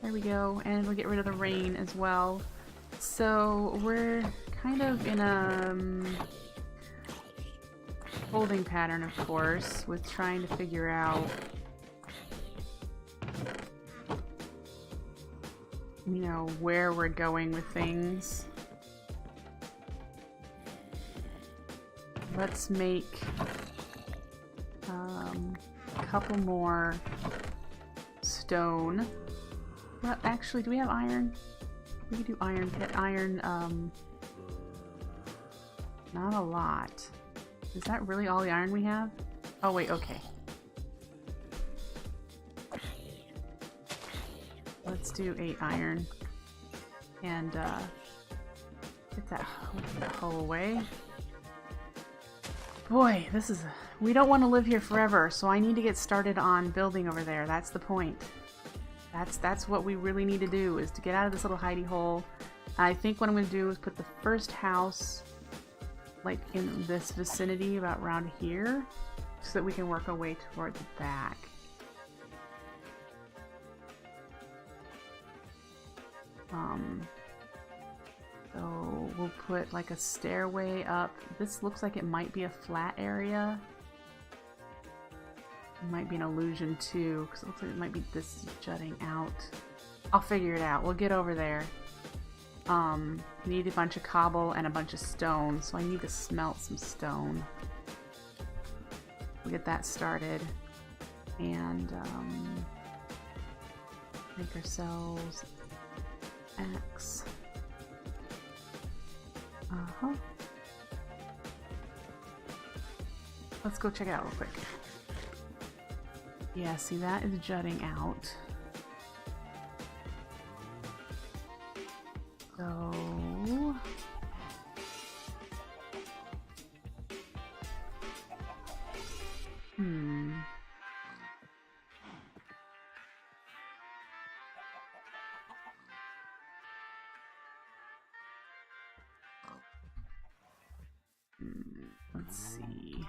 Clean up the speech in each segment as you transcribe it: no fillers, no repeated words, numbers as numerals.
There we go, and we'll get rid of the rain as well. So we're kind of in a holding pattern, of course, with trying to figure out, you know, where we're going with things. Let's make a couple more stone. Well, actually, do we have iron? We could do iron. Not a lot. Is that really all the iron we have? Oh wait, okay. Let's do 8 iron and get that hole away. Boy, this is we don't want to live here forever, so I need to get started on building over there. That's the point. That's what we really need to do, is to get out of this little hidey hole. I think what I'm going to do is put the first house like in this vicinity, about around here, so that we can work our way toward the back. So we'll put like a stairway up. This looks like it might be a flat area. It might be an illusion too, because it looks like it might be this jutting out. I'll figure it out. We'll get over there. Need a bunch of cobble and a bunch of stone, so I need to smelt some stone. We'll get that started. And make ourselves axe. Let's go check it out real quick. Yeah, see, that is jutting out. So let's see.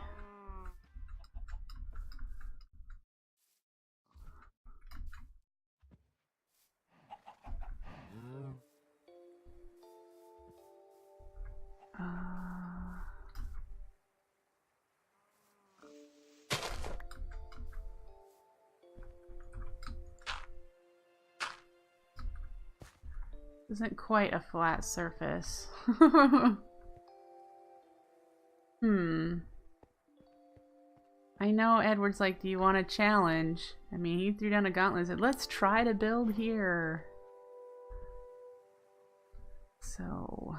Isn't quite a flat surface. I know Edward's like, do you want a challenge? I mean, he threw down a gauntlet and said, let's try to build here. So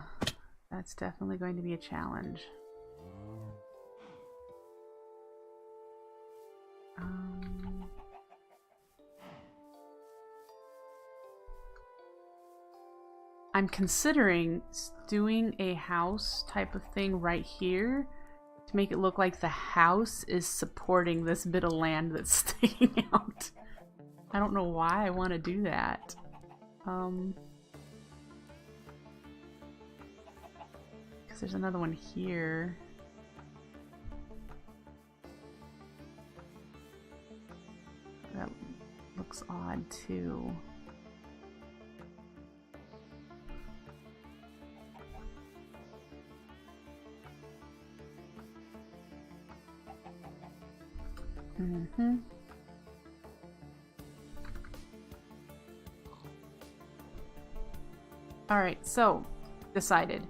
that's definitely going to be a challenge. I'm considering doing a house type of thing right here to make it look like the house is supporting this bit of land that's sticking out. I don't know why I want to do that. Because there's another one here. That looks odd too. Alright, so decided.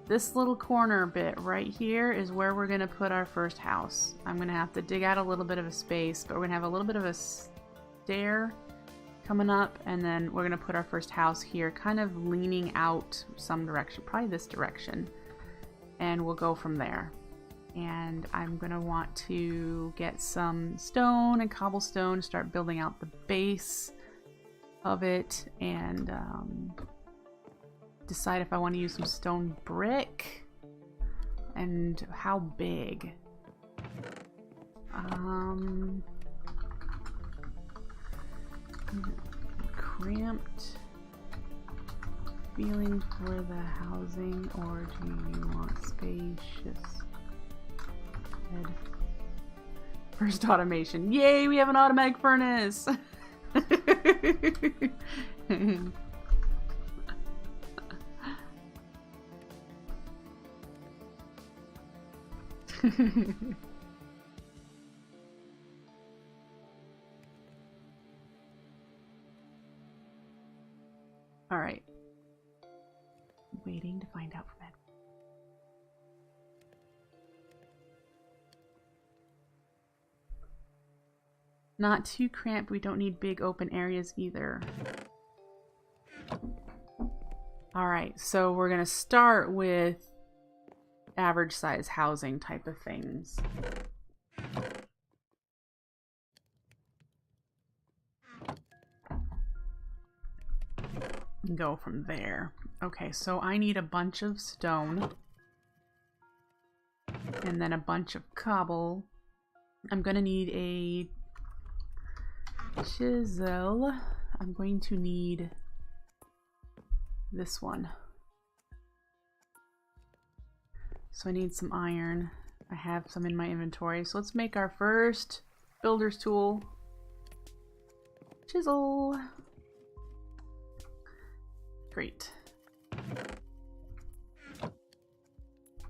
This little corner bit right here is where we're going to put our first house. I'm going to have to dig out a little bit of a space, but we're going to have a little bit of a stair coming up, and then we're going to put our first house here, kind of leaning out some direction, probably this direction, and we'll go from there. And I'm going to want to get some stone and cobblestone, start building out the base of it, and decide if I want to use some stone brick and how big. Cramped feeling for the housing, or do you want spacious? First automation. Yay, we have an automatic furnace! All right. Waiting to find out from Ed. Not too cramped. We don't need big open areas either. All right, so we're gonna start with average size housing type of things. And go from there. Okay, so I need a bunch of stone and then a bunch of cobble. I'm gonna need a chisel. I'm going to need this one. So I need some iron. I have some in my inventory. So let's make our first builder's tool. Chisel. Great.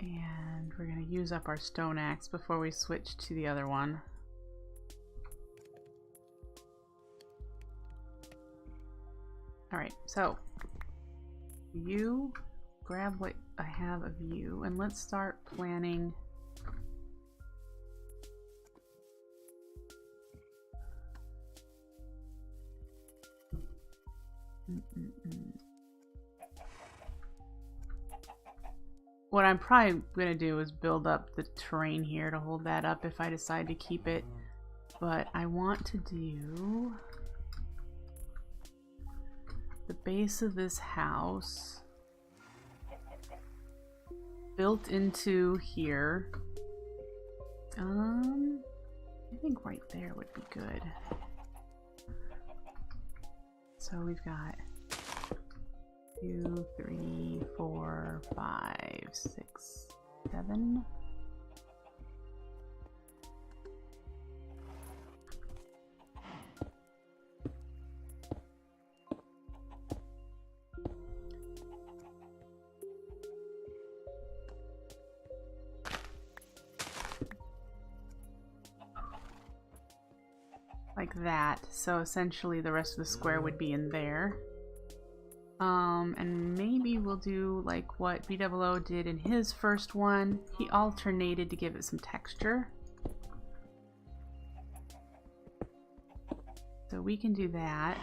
And we're going to use up our stone axe before we switch to the other one. Alright, so you grab what I have of you and let's start planning. What I'm probably going to do is build up the terrain here to hold that up if I decide to keep it. But I want to do the base of this house built into here. I think right there would be good. So we've got 2, 3, 4, 5, 6, 7. Like that. So essentially the rest of the square would be in there. And maybe we'll do like what BWO did in his first one. He alternated to give it some texture. So we can do that.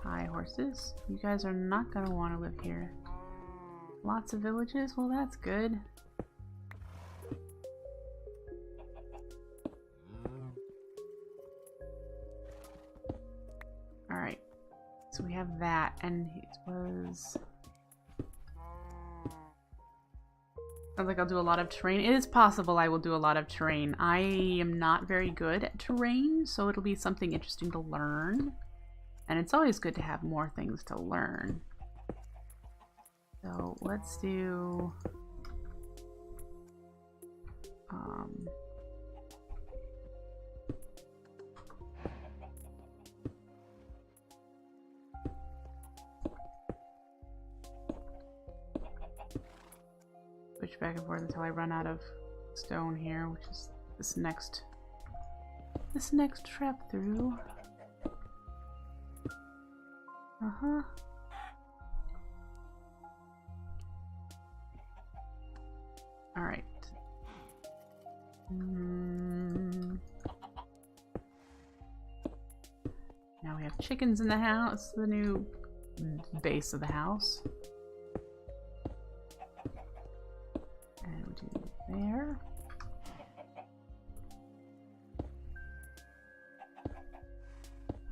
Hi, horses. You guys are not going to want to live here. Lots of villages? Well, that's good. Alright, so we have that, and it was... Sounds like I'll do a lot of terrain. It is possible I will do a lot of terrain. I am not very good at terrain, so it'll be something interesting to learn. And it's always good to have more things to learn. So let's do... switch back and forth until I run out of stone here, which is this next trap through. All right. Now we have chickens in the house, the new base of the house. And we do there.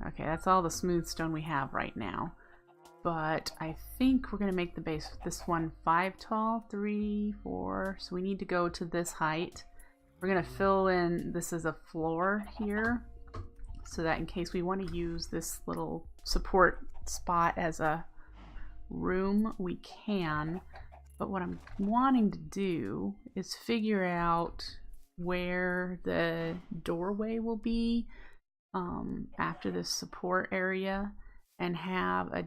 Okay, that's all the smooth stone we have right now. But I think we're going to make the base with this one 5 tall, 3, 4. So we need to go to this height. We're going to fill in, this is a floor here, so that in case we want to use this little support spot as a room, we can. But what I'm wanting to do is figure out where the doorway will be. after this support area and have a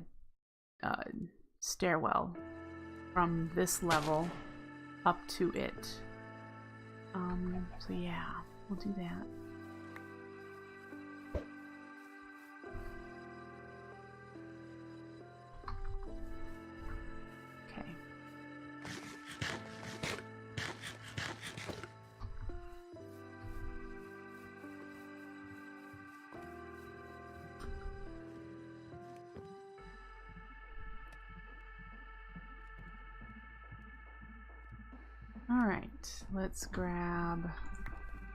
stairwell from this level up to it. So yeah, we'll do that. Okay. All right, let's grab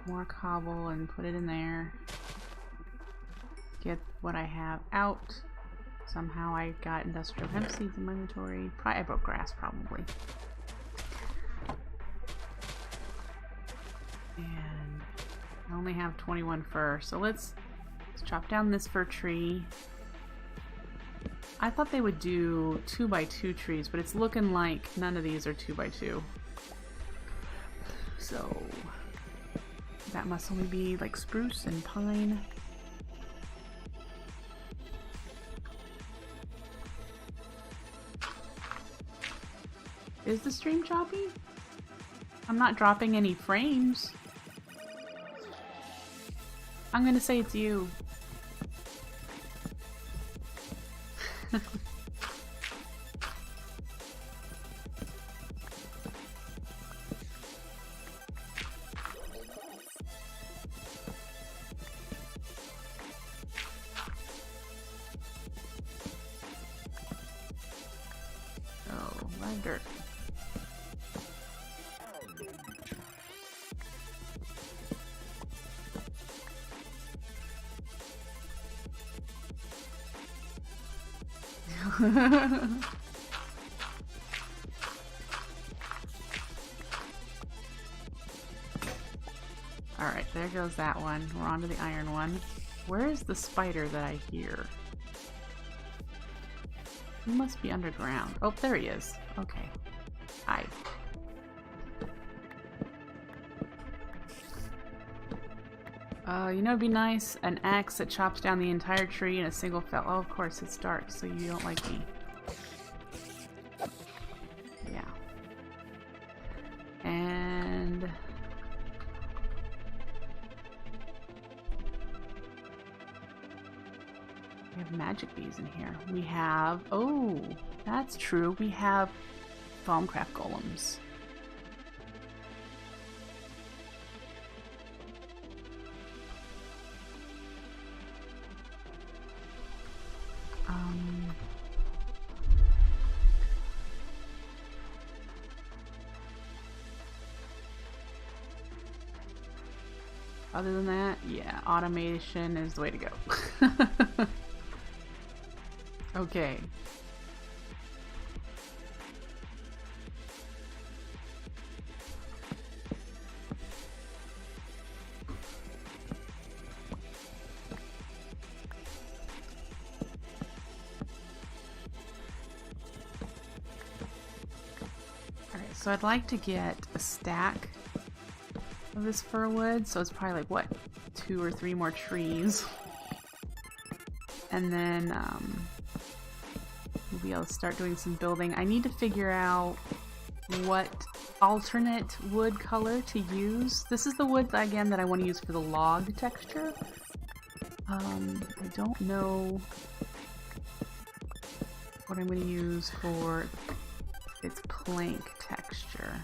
more cobble and put it in there. Get what I have out. Somehow I got industrial hemp seeds in my inventory. I broke grass, probably. And I only have 21 fir, so let's chop down this fir tree. I thought they would do 2x2 trees, but it's looking like none of these are 2x2. So that must only be like spruce and pine. Is the stream choppy? I'm not dropping any frames. I'm gonna say it's you. Dirt. Alright, there goes that one. We're on to the iron one. Where is the spider that I hear? He must be underground. Oh, there he is. Okay. Hi. You know, it'd be nice, an axe that chops down the entire tree in a single fell. Oh, of course, it's dark, so you don't like me. Yeah. And... we have magic bees in here. We have... oh, that's true. We have Thaumcraft golems. Other than that, yeah, automation is the way to go. Okay. Alright, so I'd like to get a stack of this fir wood, so it's probably like, what, 2 or 3 more trees. And then, we'll be able to start doing some building. I need to figure out what alternate wood color to use. This is the wood, again, that I want to use for the log texture. I don't know what I'm going to use for its plank texture.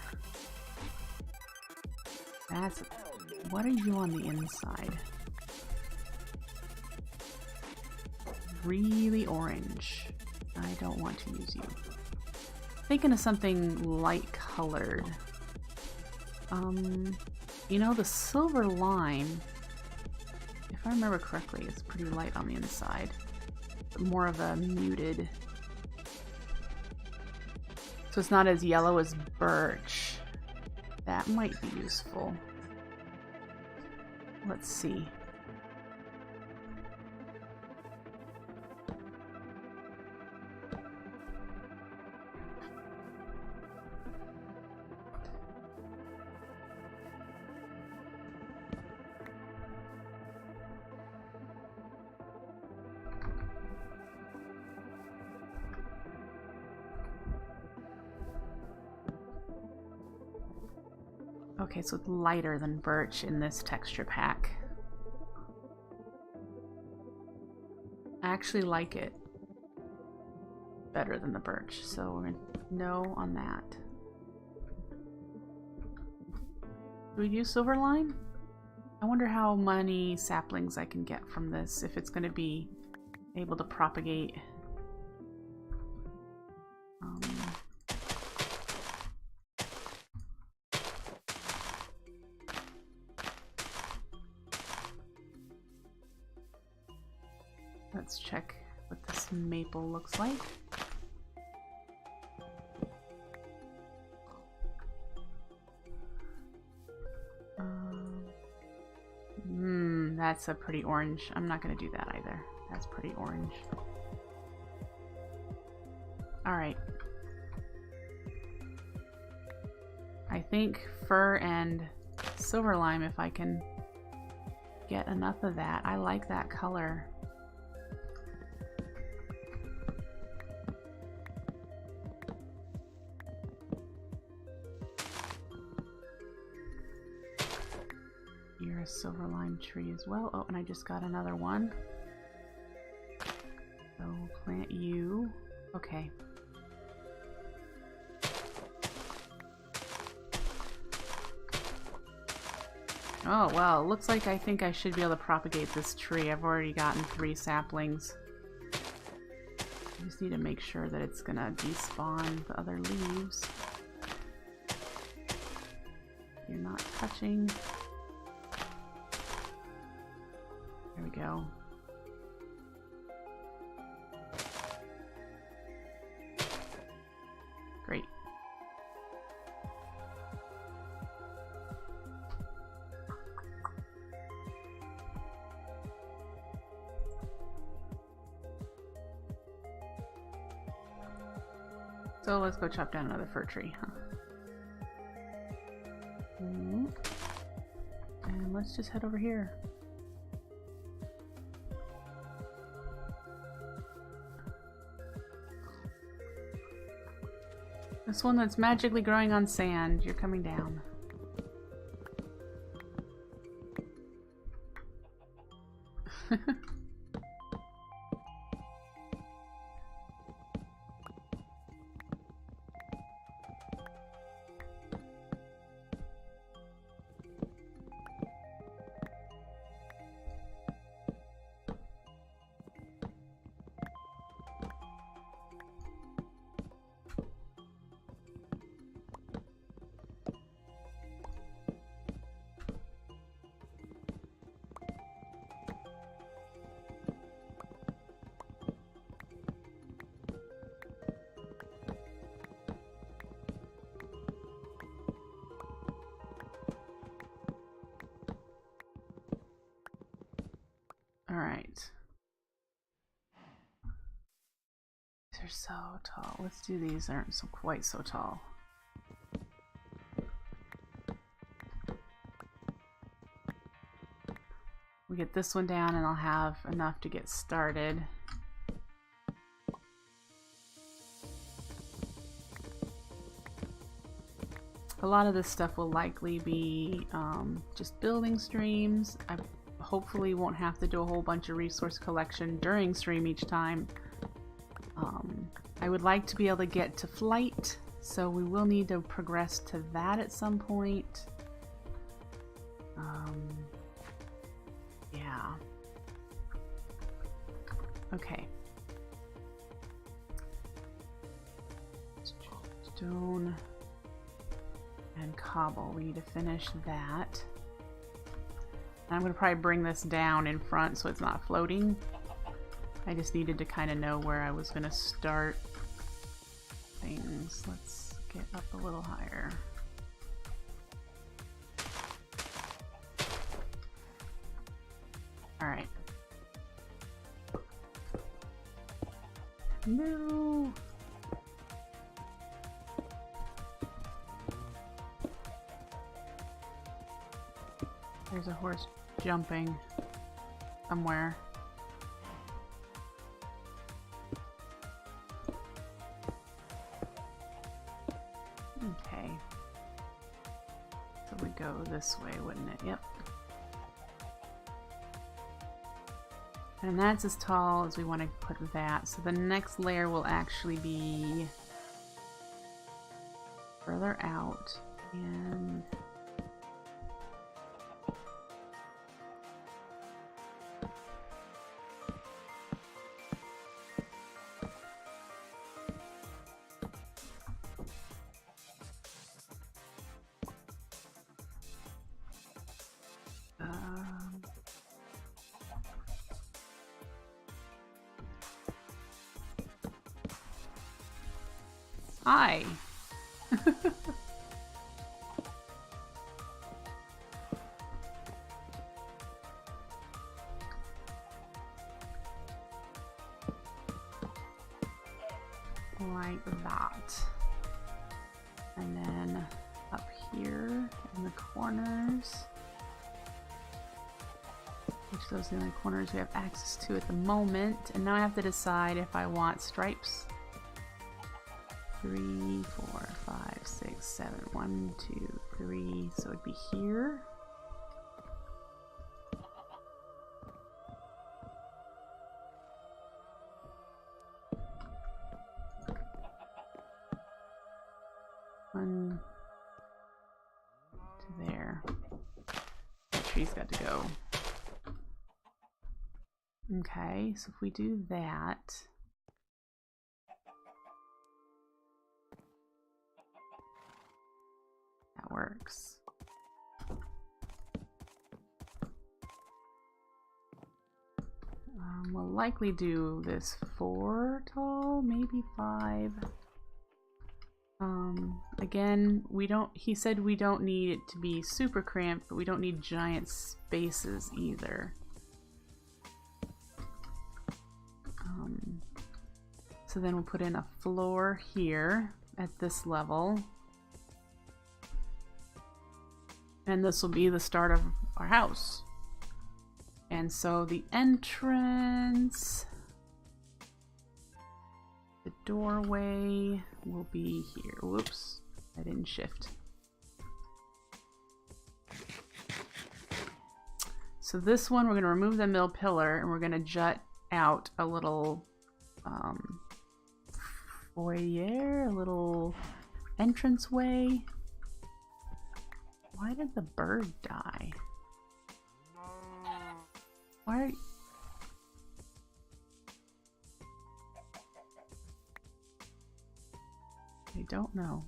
That's... what are you on the inside? Really orange. I don't want to use you. Thinking of something light colored. You know, the silver lime, if I remember correctly, is pretty light on the inside. More of a muted. So it's not as yellow as birch. That might be useful. Let's see. Okay, so it's lighter than birch in this texture pack. I actually like it better than the birch, so we're gonna no on that. Do we use silver lime? I wonder how many saplings I can get from this, if it's going to be able to propagate. Let's check what this maple looks like. That's a pretty orange. I'm not going to do that either. That's pretty orange. Alright. I think fir and silver lime, if I can get enough of that. I like that color. You're a silver lime tree as well. Oh, and I just got another one. So plant you. Okay. Oh, well, it looks like I think I should be able to propagate this tree. I've already gotten 3 saplings. I just need to make sure that it's gonna despawn the other leaves. You're not touching. There we go. Great. So let's go chop down another fir tree, huh? And let's just head over here. This one that's magically growing on sand, you're coming down. Alright. They're so tall. Let's do these that aren't quite so tall. We get this one down and I'll have enough to get started. A lot of this stuff will likely be just building streams. I hopefully won't have to do a whole bunch of resource collection during stream each time. I would like to be able to get to flight, so we will need to progress to that at some point. Yeah. Okay. Stone and cobble. We need to finish that. And I'm going to probably bring this down in front so it's not floating. I just needed to kind of know where I was going to start things. Let's get up a little higher. Alright. No! There's a horse jumping somewhere. Okay. So we this way, wouldn't it? Yep. And that's as tall as we want to put that. So the next layer will actually be further out. And hi. Like that. And then up here in the corners, which those are the only corners we have access to at the moment. And now I have to decide if I want stripes. 3, 4, 5, 6, 7. 1, 2, 3. So it'd be here. One to there. The tree's got to go. Okay, so if we do that. That works. We'll likely do this 4 tall, maybe 5. Again, he said we don't need it to be super cramped, but we don't need giant spaces either. So then we'll put in a floor here at this level. And this will be the start of our house. And so the entrance, the doorway will be here. Whoops, I didn't shift. So this one, we're going to remove the middle pillar and we're going to jut out a little foyer, a little entranceway. Why did the bird die? Why? I don't know.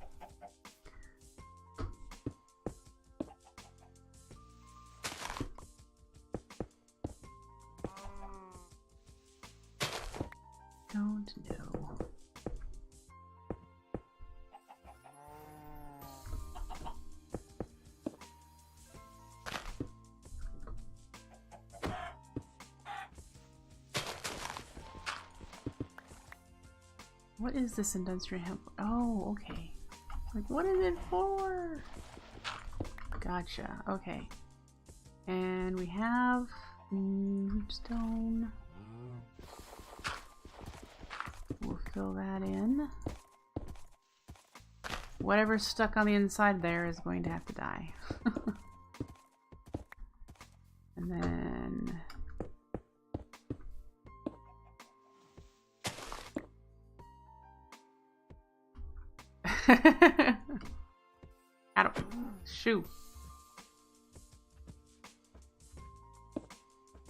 Don't know. What is this industrial hemp? Oh, okay. Like, what is it for? Gotcha. Okay. And we have stone. We'll fill that in. Whatever's stuck on the inside there is going to have to die. And then I don't shoot.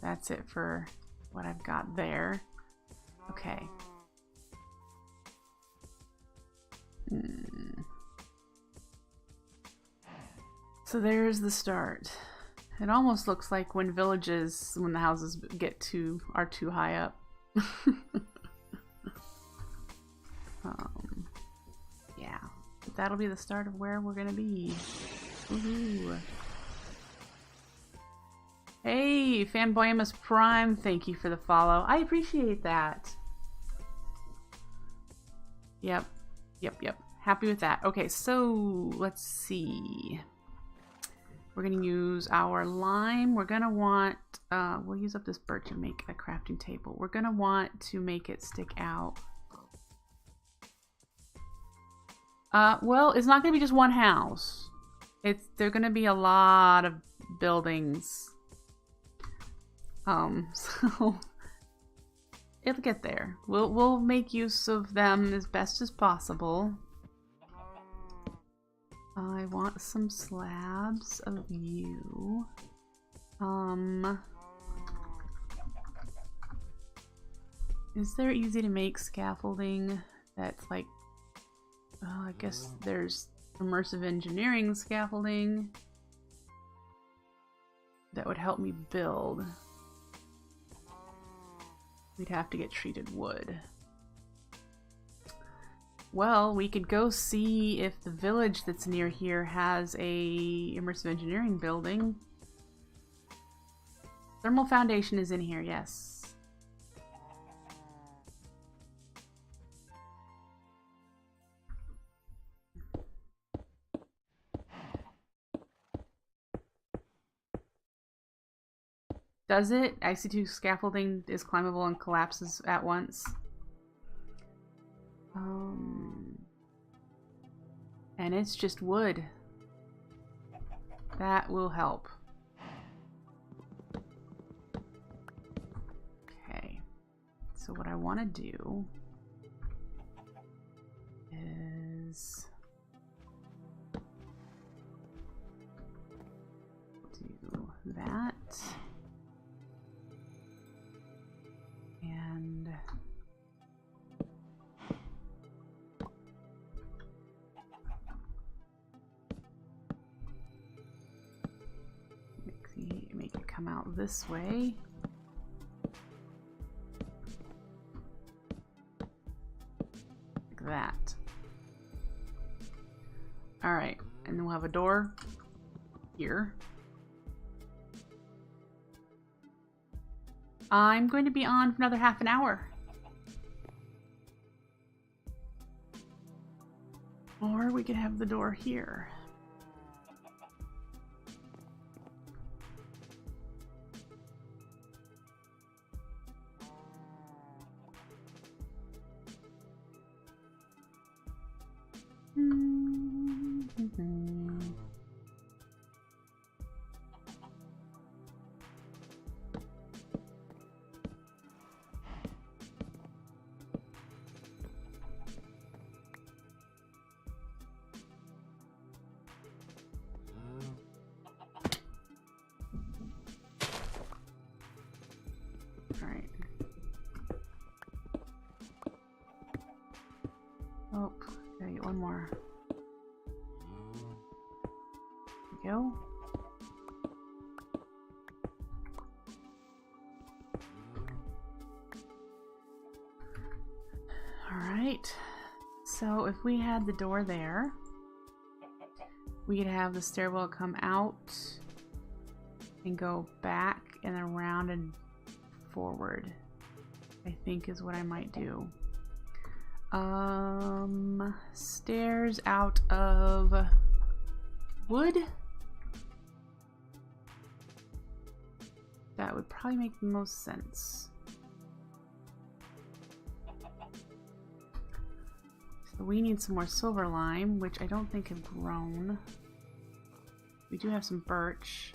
That's it for what I've got there. Okay. So there's the start. It almost looks like when the houses are too high up. Yeah, but that'll be the start of where we're gonna be. Woohoo! Hey, Fanboyamus Prime, thank you for the follow. I appreciate that. Yep. Happy with that. Okay, so let's see. We're gonna use our lime. We're gonna want, we'll use up this birch and make a crafting table. We're gonna want to make it stick out. Well, it's not gonna be just one house. There are gonna be a lot of buildings. So it'll get there. We'll make use of them as best as possible. I want some slabs of you. Is there easy to make scaffolding that's like, I guess there's immersive engineering scaffolding that would help me build. We'd have to get treated wood. Well, we could go see if the village that's near here has a immersive engineering building. Thermal foundation is in here, yes. Does it? IC2 scaffolding is climbable and collapses at once. And it's just wood. That will help. Okay. So what I want to do is do that. And make it come out this way. Like that. Alright, and then we'll have a door here. I'm going to be on for another half an hour. Or we could have the door here. Alright. Oh, gotta get one more. There we go. Alright. So if we had the door there, we could have the stairwell come out and go back and around and forward, I think is what I might do. Stairs out of wood? That would probably make the most sense. So we need some more silver lime, which I don't think have grown. We do have some birch.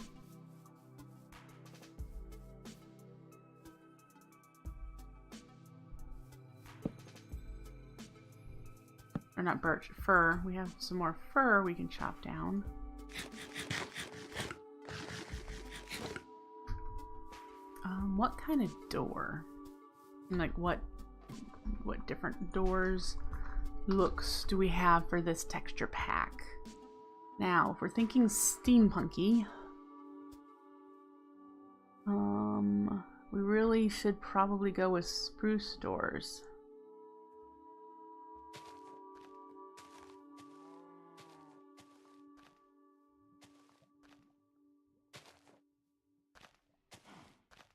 Or not birch, fir. We have some more fir we can chop down. What kind of door? And like what different doors looks do we have for this texture pack? Now, if we're thinking steampunky, we really should probably go with spruce doors.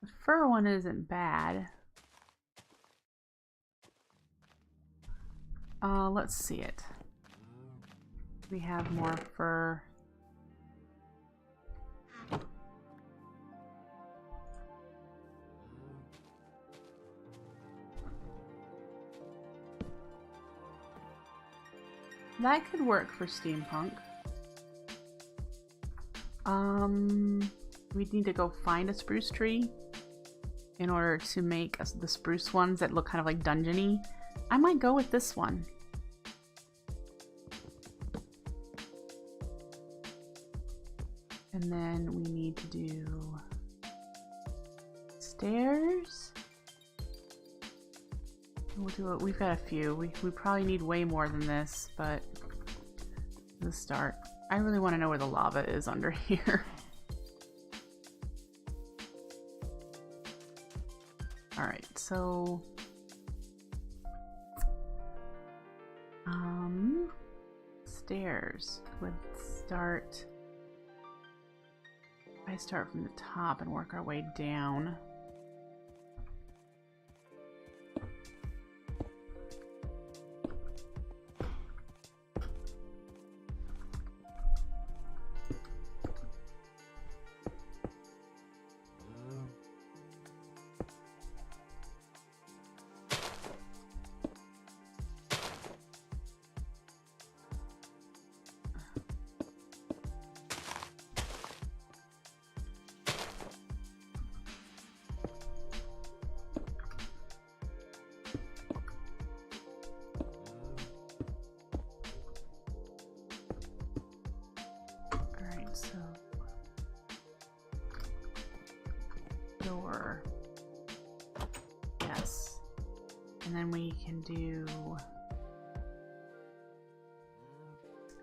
The fir one isn't bad. Let's see it. We have more fir. That could work for steampunk. We need to go find a spruce tree in order to make the spruce ones that look kind of like dungeony. I might go with this one. And then we need to do stairs. We'll do it. We've got a few. We probably need way more than this, but let's start. I really want to know where the lava is under here. Alright, so stairs would start. I start from the top and work our way down. Door. Yes. And then we can do...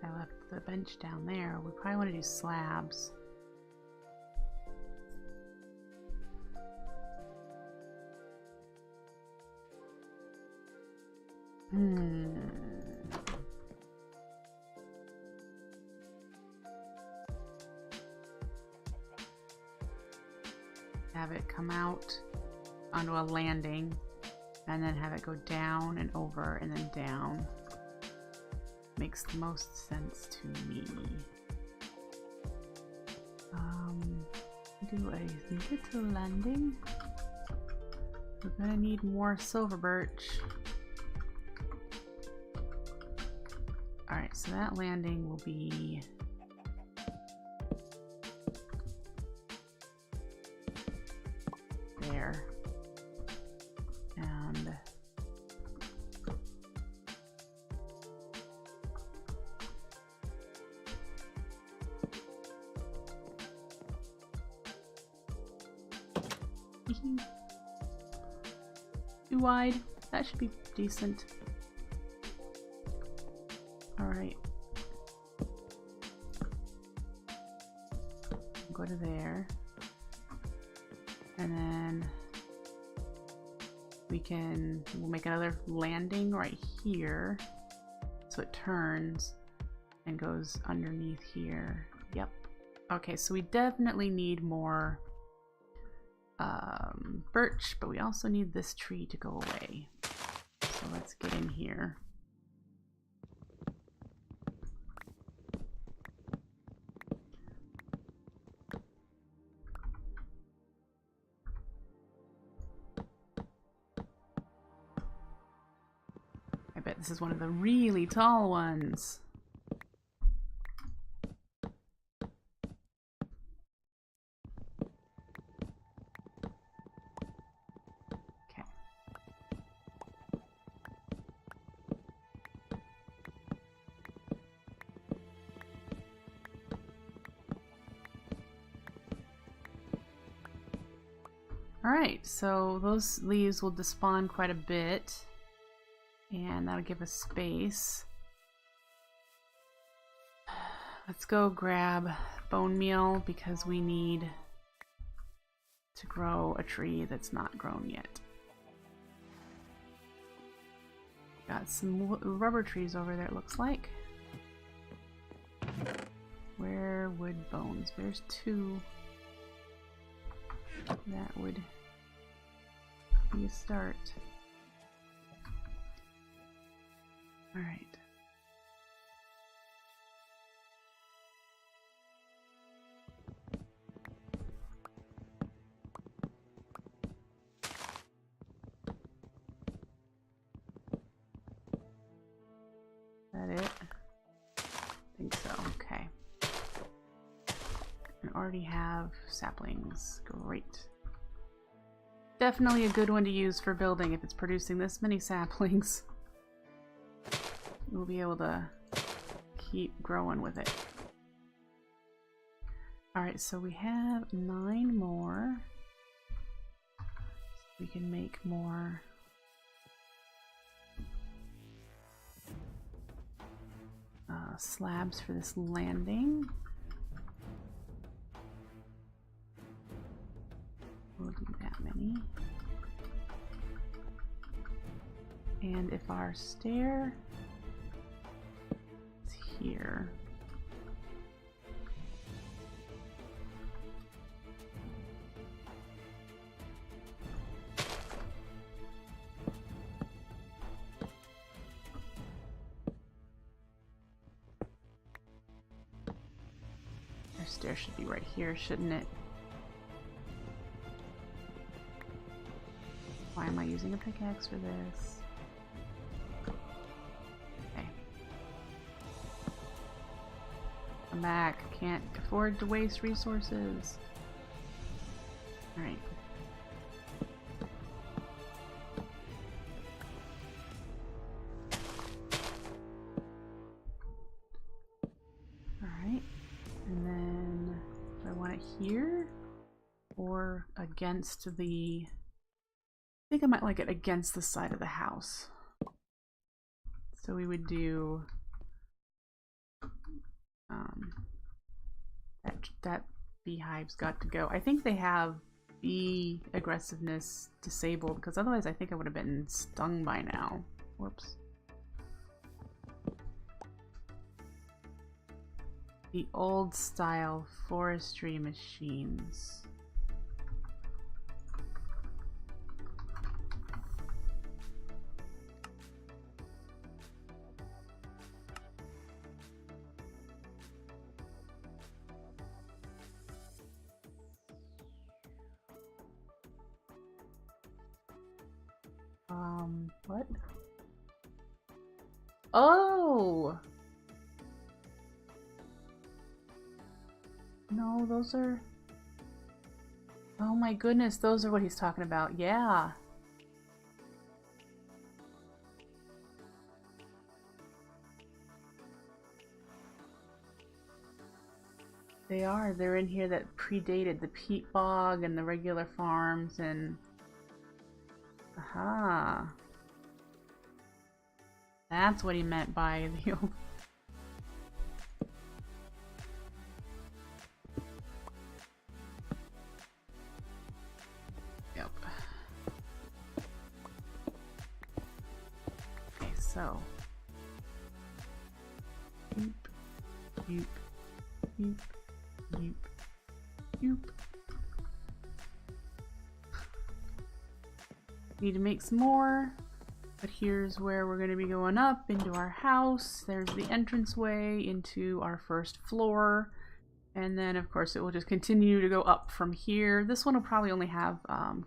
I left the bench down there. We probably want to do slabs. Have it come out onto a landing and then have it go down and over and then down. Makes the most sense to me. Do I get to the landing? We're gonna need more silver birch. Alright, so that landing will be there. And too wide. That should be decent. Alright. Go to there. And then we'll make another landing right here. So it turns and goes underneath here. Yep. Okay, so we definitely need more birch, but we also need this tree to go away. So let's get in here. I bet this is one of the really tall ones. Alright, so those leaves will despawn quite a bit, and that'll give us space. Let's go grab bone meal because we need to grow a tree that's not grown yet. Got some rubber trees over there, it looks like. Where would bones? There's two. That would be a start. All right. Is that it? I think so. Okay. already have saplings. Great. Definitely a good one to use for building if it's producing this many saplings. We'll be able to keep growing with it. Alright, so we have 9 more. We can make more slabs for this landing. We'll do that many. And if our stair is here, our stair should be right here, shouldn't it? Why am I using a pickaxe for this? Okay. I'm back. Can't afford to waste resources. Alright. Alright. And then do I want it here or against the... I think I might like it against the side of the house. So we would do that beehive's got to go. I think they have bee aggressiveness disabled because otherwise I think I would have been stung by now. Whoops. The old style forestry machines. What? Oh! No, those are... Oh my goodness, those are what he's talking about. Yeah. They are. They're in here that predated the peat bog and the regular farms and... Aha. That's what he meant by the old... Yep. Okay, so... Yoop, yoop, yoop, yoop, yoop. Need to make some more. But here's where we're going to be going up into our house. There's the entranceway into our first floor. And then, of course, it will just continue to go up from here. This one will probably only have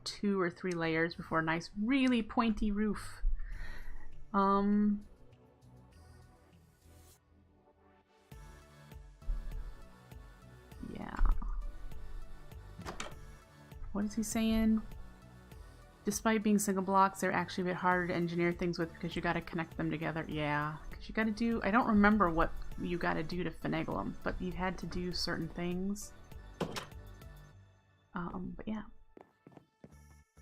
2 or 3 layers before a nice, really pointy roof. Yeah. What is he saying? Despite being single blocks, they're actually a bit harder to engineer things with because you got to connect them together. Yeah, because you got to do... I don't remember what you got to do to finagle them, but you had to do certain things. But yeah.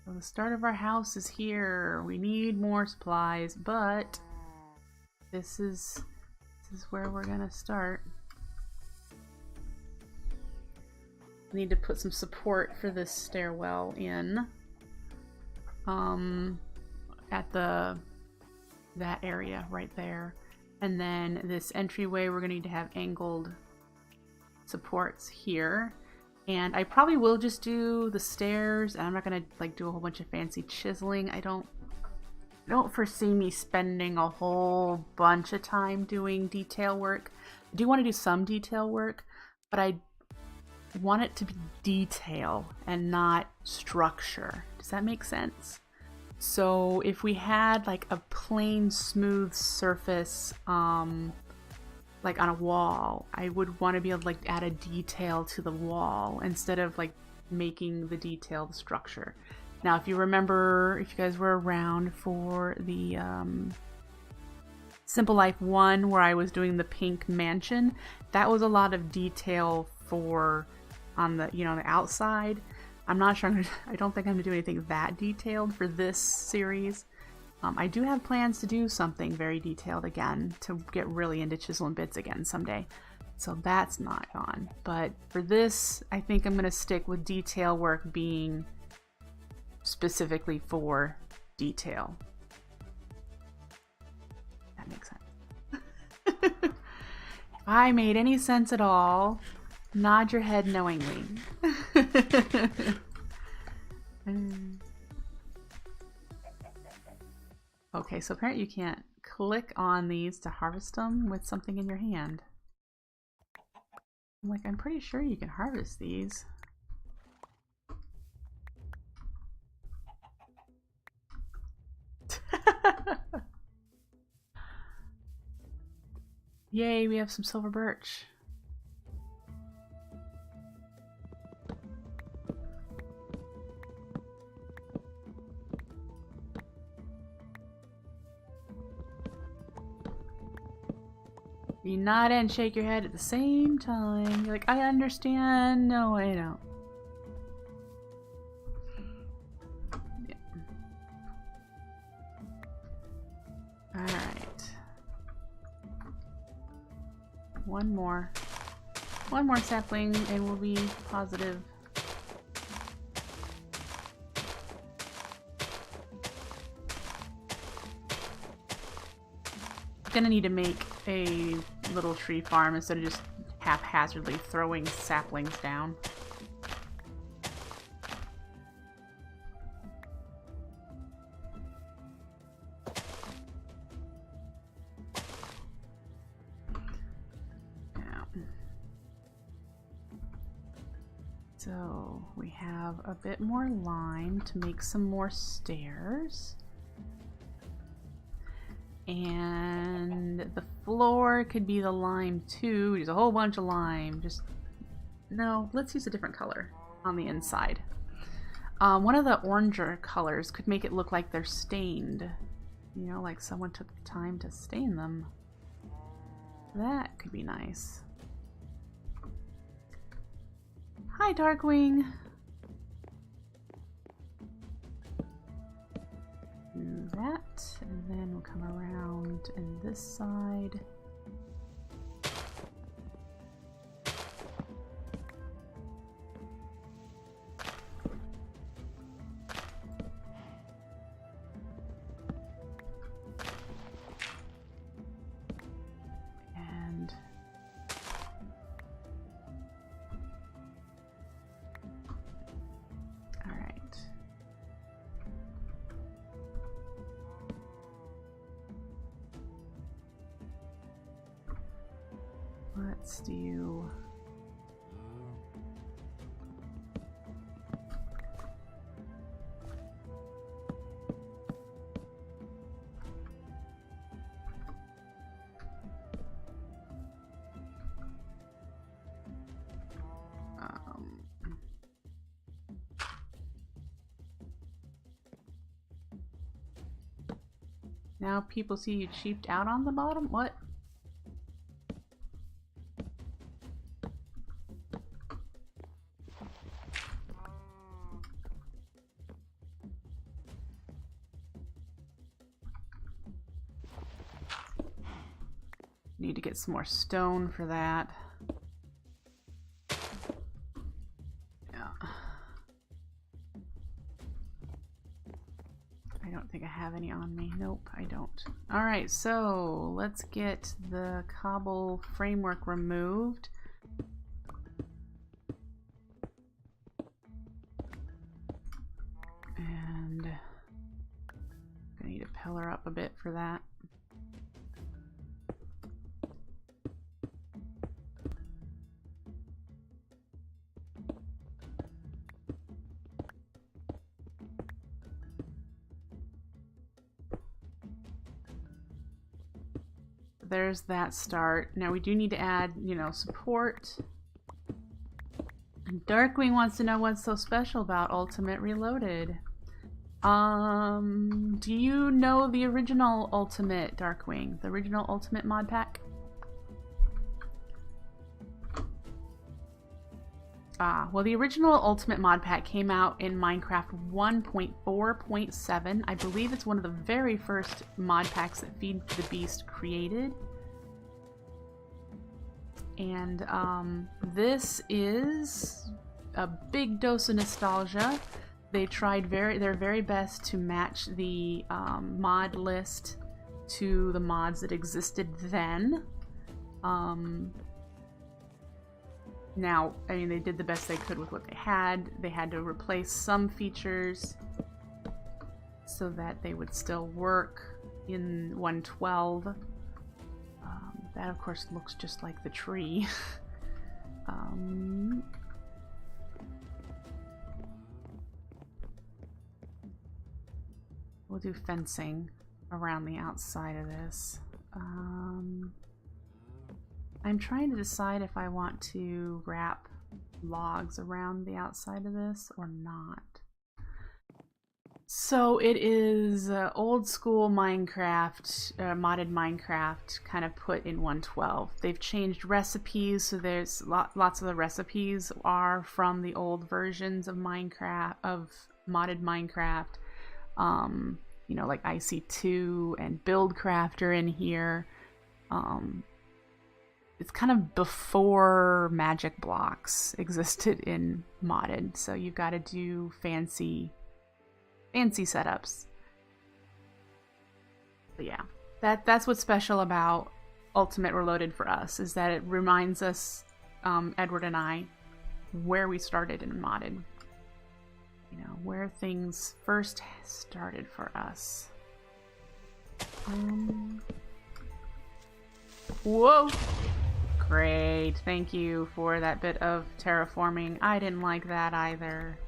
So the start of our house is here. We need more supplies, but this is where we're gonna start. I need to put some support for this stairwell in. At that area right there, and then this entryway we're gonna need to have angled supports here, and I probably will just do the stairs, and I'm not gonna like do a whole bunch of fancy chiseling. I don't foresee me spending a whole bunch of time doing detail work. I do want to do some detail work, but I want it to be detail and not structure. Does that make sense? So if we had like a plain smooth surface like on a wall, I would want to be able to like add a detail to the wall instead of like making the detail the structure. Now, if you remember, if you guys were around for the Simple Life 1 where I was doing the pink mansion, that was a lot of detail for on the, you know, the outside. I'm not sure I don't think I'm gonna do anything that detailed for this series. I do have plans to do something very detailed again, to get really into chisel and bits again someday. So that's not on. But for this, I think I'm gonna stick with detail work being specifically for detail. That makes sense. If I made any sense at all, nod your head knowingly. Okay, so apparently you can't click on these to harvest them with something in your hand. I'm like, I'm pretty sure you can harvest these. Yay, we have some silver birch. You nod and shake your head at the same time. You're like, I understand. No, I don't. Yeah. Alright. One more sapling and we'll be positive. Gonna need to make a little tree farm instead of just haphazardly throwing saplings down. Yeah. So we have a bit more lime to make some more stairs. And the floor could be the lime too. There's a whole bunch of lime. Just no, let's use a different color on the inside. One of the oranger colors could make it look like they're stained. You know, like someone took the time to stain them. That could be nice. Hi, Darkwing. Do that, and then we'll come around in this side. And all right. Let's do now people see you cheaped out on the bottom? What? Need to get some more stone for that. Yeah. I don't think I have any on me. Nope, I don't. Alright, so let's get the cobble framework removed. And I need to pillar up a bit for that. there's that start. Now we do need to add, you know, support. And Darkwing wants to know what's so special about Ultimate Reloaded. Do you know the original Ultimate Darkwing? The original Ultimate mod pack? Well, the original Ultimate mod pack came out in Minecraft 1.4.7. I believe it's one of the very first mod packs that Feed the Beast created. And this is a big dose of nostalgia. They tried their very best to match the mod list to the mods that existed then. Now, I mean, they did the best they could with what they had. They had to replace some features so that they would still work in 1.12. That, of course, looks just like the tree. We'll do fencing around the outside of this. I'm trying to decide if I want to wrap logs around the outside of this or not. So it is old school Minecraft, modded Minecraft, kind of put in 1.12. They've changed recipes, so there's lots of the recipes are from the old versions of Minecraft, of modded Minecraft. You know, like IC2 and Buildcraft are in here. It's kind of before magic blocks existed in modded, so you've got to do fancy setups. But yeah, that's what's special about Ultimate Reloaded for us, is that it reminds us, Edward and I, where we started in modded. You know, where things first started for us. Whoa! Great, thank you for that bit of terraforming. I didn't like that either.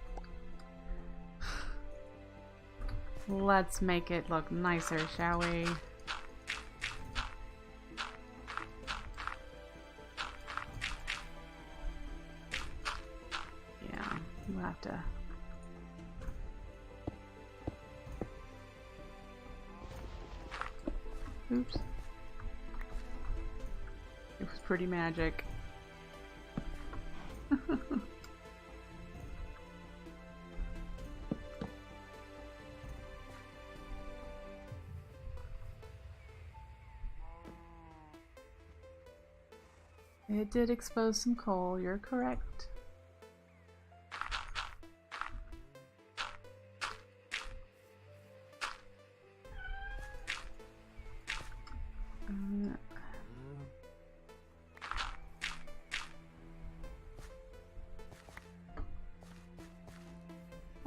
Let's make it look nicer, shall we? Yeah, we'll have to... Oops. It was pretty magic. It did expose some coal, you're correct.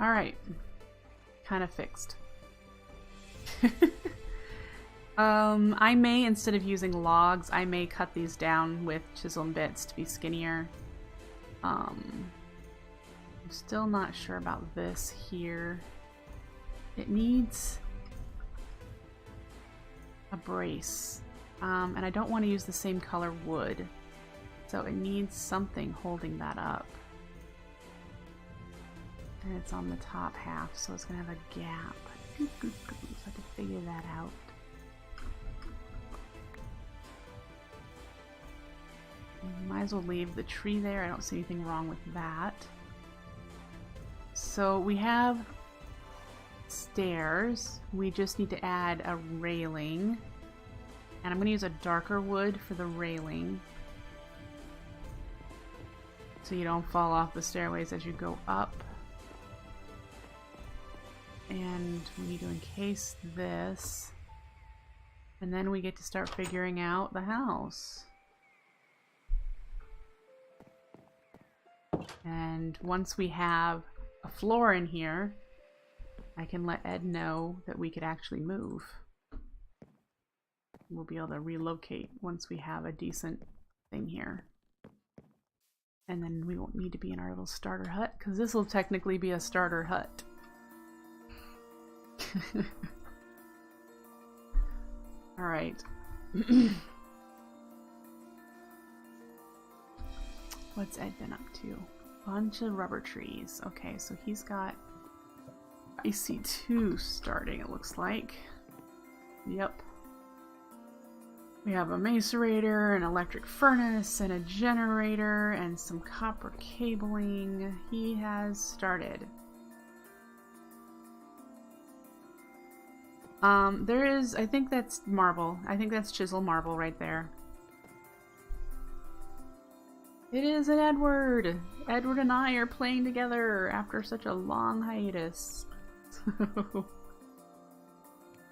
Alright. Kind of fixed. I may, instead of using logs, I may cut these down with chisel and bits to be skinnier. I'm still not sure about this here. It needs a brace. And I don't want to use the same color wood. So it needs something holding that up. And it's on the top half, so it's going to have a gap. So I have to figure that out. Might as well leave the tree there. I don't see anything wrong with that. So we have stairs. We just need to add a railing. And I'm going to use a darker wood for the railing, so you don't fall off the stairways as you go up. And we need to encase this. And then we get to start figuring out the house. And once we have a floor in here, I can let Ed know that we could actually move. We'll be able to relocate once we have a decent thing here. And then we won't need to be in our little starter hut, because this will technically be a starter hut. Alright. What's Ed been up to? Bunch of rubber trees. Okay, so he's got IC2 starting, it looks like. Yep. We have a macerator, an electric furnace, and a generator, and some copper cabling. He has started. There is, I think that's marble. I think that's chisel marble right there. It is an Edward! Edward and I are playing together after such a long hiatus.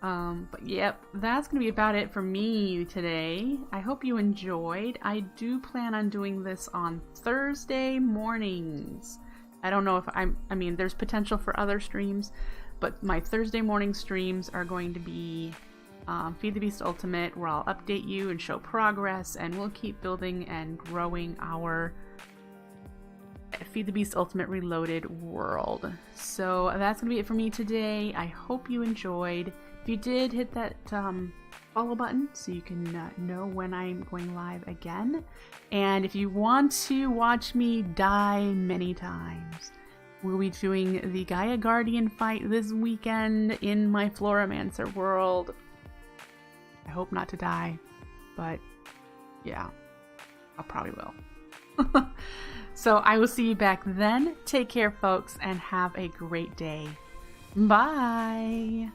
But yep, that's gonna be about it for me today. I hope you enjoyed. I do plan on doing this on Thursday mornings. I don't know if I mean, there's potential for other streams, but my Thursday morning streams are going to be Feed the Beast Ultimate, where I'll update you and show progress, and we'll keep building and growing our Feed the Beast Ultimate Reloaded world. So that's going to be it for me today. I hope you enjoyed. If you did, hit that follow button so you can know when I'm going live again. And if you want to watch me die many times, we'll be doing the Gaia Guardian fight this weekend in my Floramancer world. I hope not to die, but yeah, I probably will. So I will see you back then. Take care, folks, and have a great day. Bye!